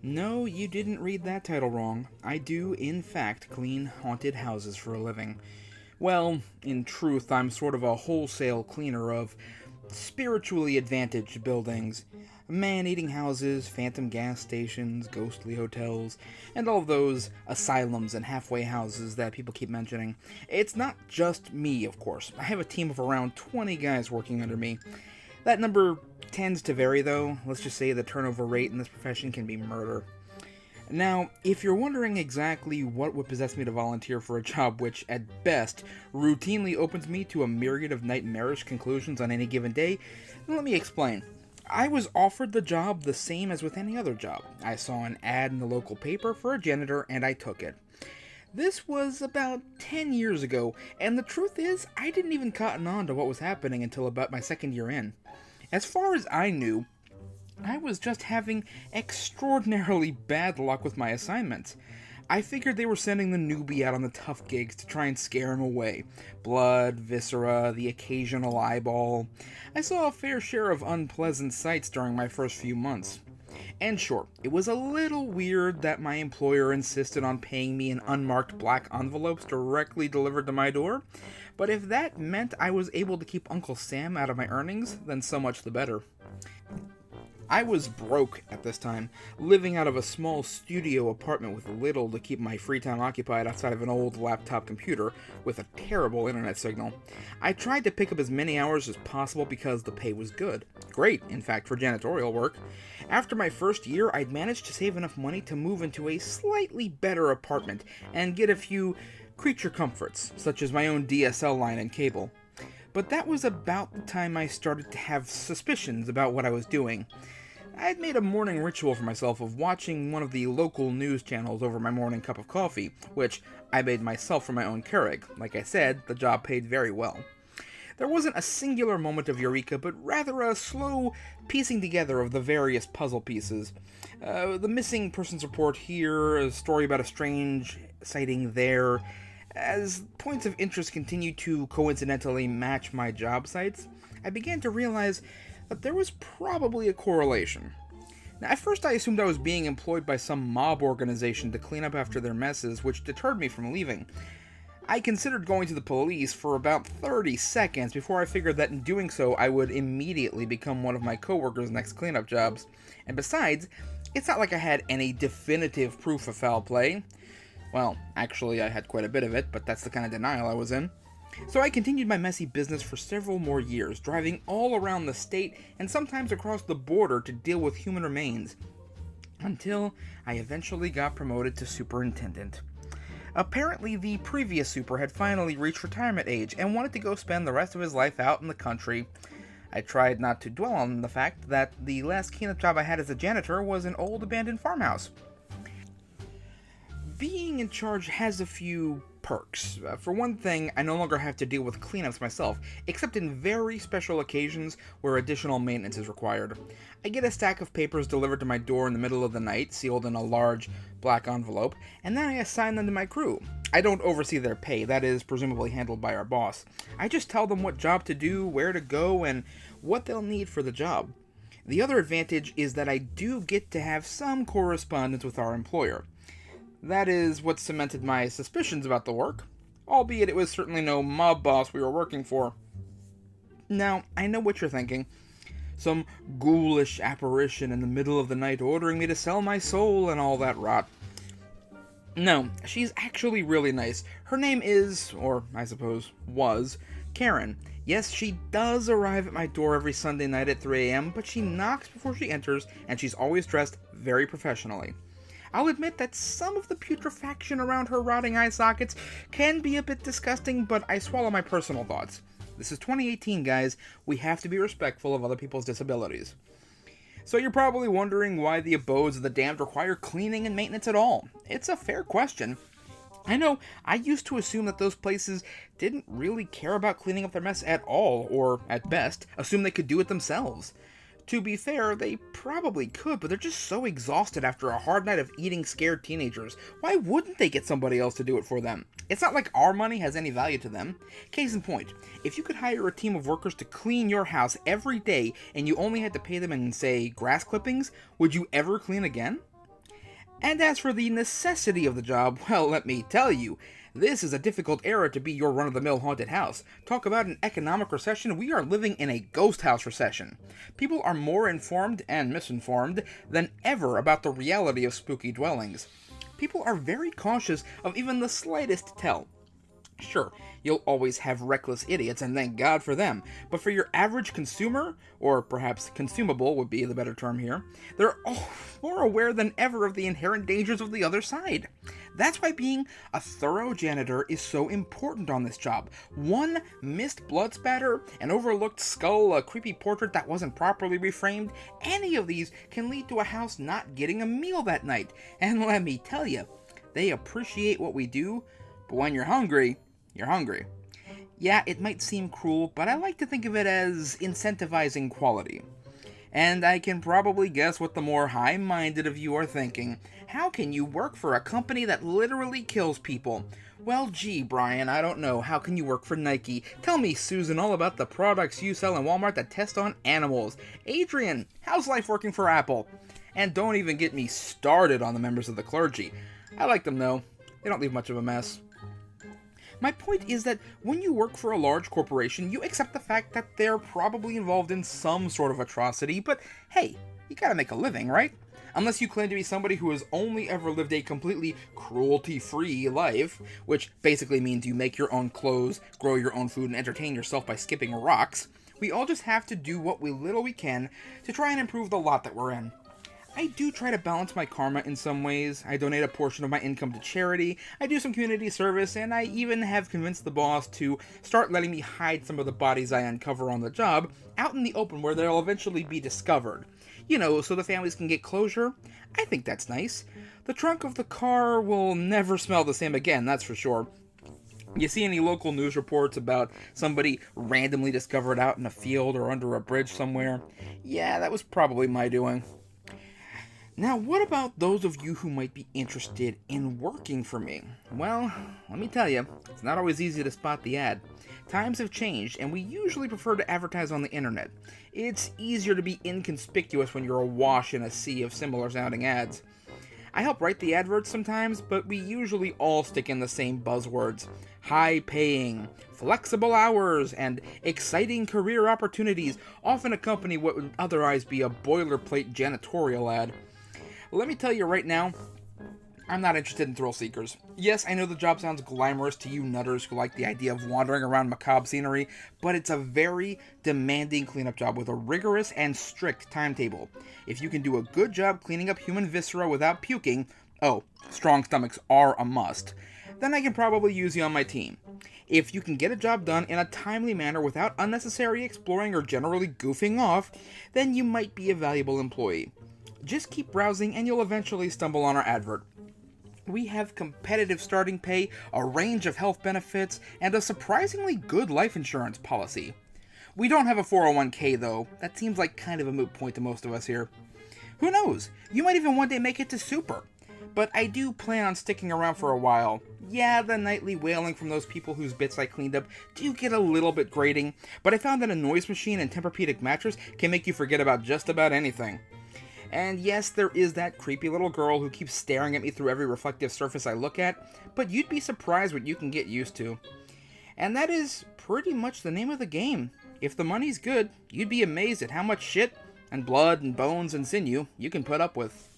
No, you didn't read that title wrong. I do, in fact, clean haunted houses for a living. Well, in truth, I'm sort of a wholesale cleaner of spiritually advantaged buildings. Man-eating houses, phantom gas stations, ghostly hotels, and all of those asylums and halfway houses that people keep mentioning. It's not just me, of course. I have a team of around 20 guys working under me. That number tends to vary, though. Let's just say the turnover rate in this profession can be murder. Now, if you're wondering exactly what would possess me to volunteer for a job which, at best, routinely opens me to a myriad of nightmarish conclusions on any given day, then let me explain. I was offered the job the same as with any other job. I saw an ad in the local paper for a janitor, and I took it. This was about 10 years ago, and the truth is, I didn't even cotton on to what was happening until about my second year in. As far as I knew, I was just having extraordinarily bad luck with my assignments. I figured they were sending the newbie out on the tough gigs to try and scare him away. Blood, viscera, the occasional eyeball. I saw a fair share of unpleasant sights during my first few months. And sure, it was a little weird that my employer insisted on paying me in unmarked black envelopes directly delivered to my door, but if that meant I was able to keep Uncle Sam out of my earnings, then so much the better. I was broke at this time, living out of a small studio apartment with little to keep my free time occupied outside of an old laptop computer with a terrible internet signal. I tried to pick up as many hours as possible because the pay was good. Great, in fact, for janitorial work. After my first year, I'd managed to save enough money to move into a slightly better apartment and get a few creature comforts, such as my own DSL line and cable. But that was about the time I started to have suspicions about what I was doing. I had made a morning ritual for myself of watching one of the local news channels over my morning cup of coffee, which I made myself from my own Keurig. Like I said, the job paid very well. There wasn't a singular moment of eureka, but rather a slow piecing together of the various puzzle pieces. The missing persons report here, a story about a strange sighting there. As points of interest continued to coincidentally match my job sites, I began to realize that there was probably a correlation. Now, at first I assumed I was being employed by some mob organization to clean up after their messes, which deterred me from leaving. I considered going to the police for about 30 seconds before I figured that in doing so I would immediately become one of my coworkers' next cleanup jobs. And besides, it's not like I had any definitive proof of foul play. Well, actually I had quite a bit of it, but that's the kind of denial I was in. So I continued my messy business for several more years, driving all around the state and sometimes across the border to deal with human remains, until I eventually got promoted to superintendent. Apparently, the previous super had finally reached retirement age and wanted to go spend the rest of his life out in the country. I tried not to dwell on the fact that the last cleanup job I had as a janitor was an old abandoned farmhouse. Being in charge has a few perks. For one thing, I no longer have to deal with cleanups myself, except in very special occasions where additional maintenance is required. I get a stack of papers delivered to my door in the middle of the night, sealed in a large black envelope, and then I assign them to my crew. I don't oversee their pay, that is presumably handled by our boss. I just tell them what job to do, where to go, and what they'll need for the job. The other advantage is that I do get to have some correspondence with our employer. That is what cemented my suspicions about the work, albeit it was certainly no mob boss we were working for. Now, I know what you're thinking. Some ghoulish apparition in the middle of the night ordering me to sell my soul and all that rot. No, she's actually really nice. Her name is, or I suppose was, Karen. Yes, she does arrive at my door every Sunday night at 3 a.m., but she knocks before she enters, and she's always dressed very professionally. I'll admit that some of the putrefaction around her rotting eye sockets can be a bit disgusting, but I swallow my personal thoughts. This is 2018, guys. We have to be respectful of other people's disabilities. So you're probably wondering why the abodes of the damned require cleaning and maintenance at all. It's a fair question. I know, I used to assume that those places didn't really care about cleaning up their mess at all, or, at best, assume they could do it themselves. To be fair, they probably could, but they're just so exhausted after a hard night of eating scared teenagers. Why wouldn't they get somebody else to do it for them? It's not like our money has any value to them. Case in point, if you could hire a team of workers to clean your house every day and you only had to pay them in, say, grass clippings, would you ever clean again? And as for the necessity of the job, well, let me tell you, this is a difficult era to be your run-of-the-mill haunted house. Talk about an economic recession, we are living in a ghost house recession. People are more informed and misinformed than ever about the reality of spooky dwellings. People are very cautious of even the slightest tell. Sure, you'll always have reckless idiots, and thank God for them, but for your average consumer, or perhaps consumable would be the better term here, they're more aware than ever of the inherent dangers of the other side. That's why being a thorough janitor is so important on this job. One missed blood spatter, an overlooked skull, a creepy portrait that wasn't properly reframed, any of these can lead to a house not getting a meal that night. And let me tell you, they appreciate what we do, but when you're hungry, you're hungry. Yeah, it might seem cruel, but I like to think of it as incentivizing quality. And I can probably guess what the more high-minded of you are thinking. How can you work for a company that literally kills people? Well, gee, Brian, I don't know. How can you work for Nike? Tell me, Susan, all about the products you sell in Walmart that test on animals. Adrian, how's life working for Apple? And don't even get me started on the members of the clergy. I like them, though. They don't leave much of a mess. My point is that when you work for a large corporation, you accept the fact that they're probably involved in some sort of atrocity, but hey, you gotta make a living, right? Unless you claim to be somebody who has only ever lived a completely cruelty-free life, which basically means you make your own clothes, grow your own food, and entertain yourself by skipping rocks. We all just have to do what little we can to try and improve the lot that we're in. I do try to balance my karma in some ways. I donate a portion of my income to charity, I do some community service, and I even have convinced the boss to start letting me hide some of the bodies I uncover on the job out in the open where they'll eventually be discovered. You know, so the families can get closure. I think that's nice. The trunk of the car will never smell the same again, that's for sure. You see any local news reports about somebody randomly discovered out in a field or under a bridge somewhere? Yeah, that was probably my doing. Now, what about those of you who might be interested in working for me? Well, let me tell you, it's not always easy to spot the ad. Times have changed, and we usually prefer to advertise on the internet. It's easier to be inconspicuous when you're awash in a sea of similar-sounding ads. I help write the adverts sometimes, but we usually all stick in the same buzzwords. High-paying, flexible hours, and exciting career opportunities often accompany what would otherwise be a boilerplate janitorial ad. Let me tell you right now, I'm not interested in thrill seekers. Yes, I know the job sounds glamorous to you nutters who like the idea of wandering around macabre scenery, but it's a very demanding cleanup job with a rigorous and strict timetable. If you can do a good job cleaning up human viscera without puking, strong stomachs are a must, then I can probably use you on my team. If you can get a job done in a timely manner without unnecessary exploring or generally goofing off, then you might be a valuable employee. Just keep browsing and you'll eventually stumble on our advert. We have competitive starting pay, a range of health benefits, and a surprisingly good life insurance policy. We don't have a 401k though. That seems like kind of a moot point to most of us here. Who knows? You might even one day make it to super. But I do plan on sticking around for a while. Yeah, the nightly wailing from those people whose bits I cleaned up do get a little bit grating, but I found that a noise machine and Tempur-Pedic mattress can make you forget about just about anything. And yes, there is that creepy little girl who keeps staring at me through every reflective surface I look at, but you'd be surprised what you can get used to. And that is pretty much the name of the game. If the money's good, you'd be amazed at how much shit and blood and bones and sinew you can put up with.